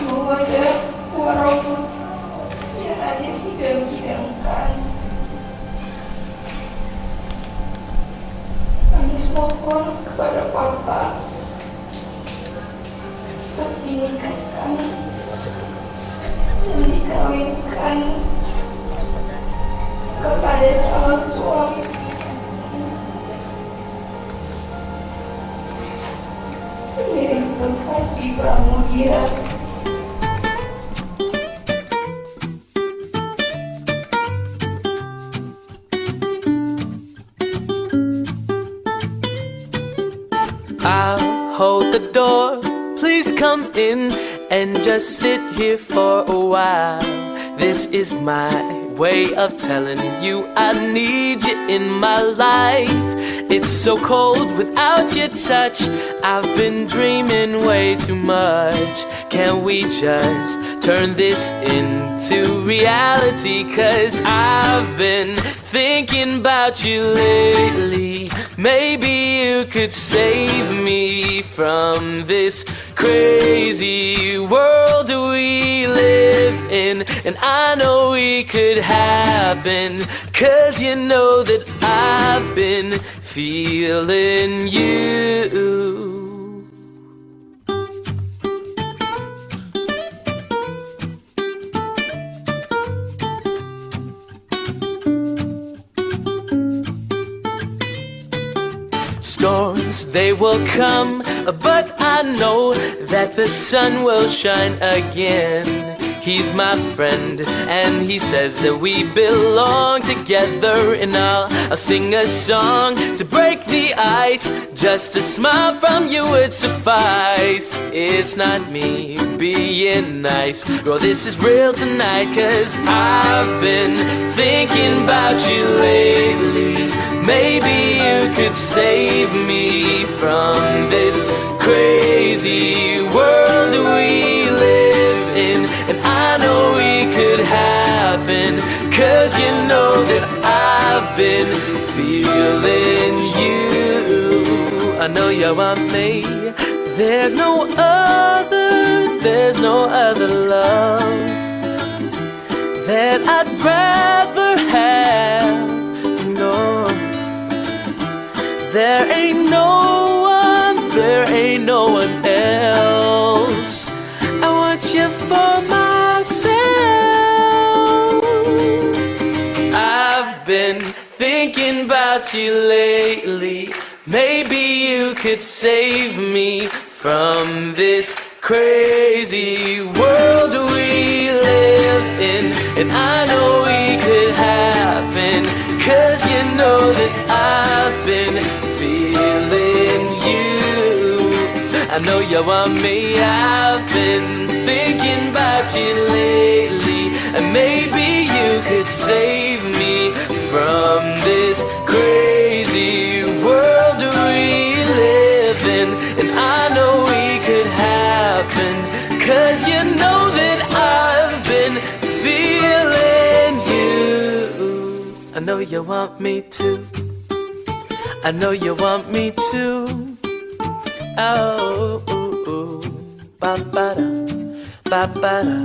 mawaddah warahmah yang ada sidang-sidangkan. Kami mohon kepada Papa untuk dinikahkan dan dikawinkan kepada calon suami. Miring Hadi Pramudia. I'll hold the door, please come in and just sit here for a while. This is my way of telling you I need you in my life. It's so cold without your touch, I've been dreaming way too much. Can we just turn this into reality? 'Cause I've been thinking about you lately. Maybe you could save me from this crazy world we live in. And I know we could happen, 'cause you know that I've been feeling you. Storms, they will come, but I know that the sun will shine again. He's my friend, and he says that we belong together. And I'll sing a song to break the ice. Just a smile from you would suffice. It's not me being nice, girl, this is real tonight. 'Cause I've been thinking about you lately. Maybe you could save me from this crazy world we live in. And I know we could happen, 'cause you know that I've been feeling you. I know you want me. There's no other love that I'd rather have. No, there ain't no one else. I want you for myself. I've been thinking about you lately. Maybe you could save me from this crazy world we live in. And I know we could happen, 'cause you know that I've been feeling you. I know you want me. I've been thinking about you lately. And maybe you could save me from this crazy world we live in. And I know we could happen, 'cause you know that I've been feeling you. I know you want me to. I know you want me to. Oh, ba ba da, ba ba da.